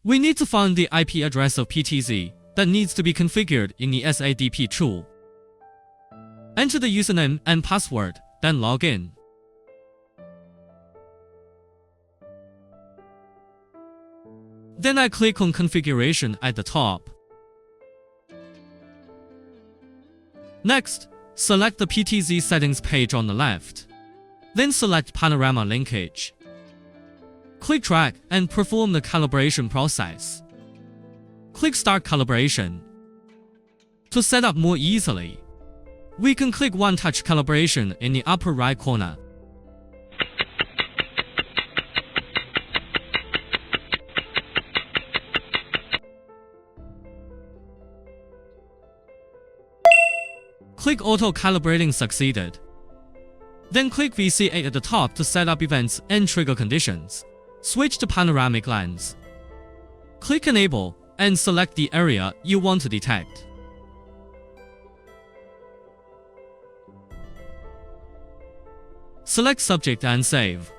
We need to find the IP address of PTZ that needs to be configured in the SADP tool. Enter the username and password, then log in. Then I click on Configuration at the top. Next, select the PTZ settings page on the left. Then select Panorama Linkage. Click Drag and perform the calibration process. Click Start Calibration. To set up more easily, we can click One-Touch Calibration in the upper right corner. Click Auto Calibrating Succeeded. Then click VCA at the top to set up events and trigger conditions. Switch to Panoramic Lens. Click Enable and select the area you want to detect. Select Subject and save.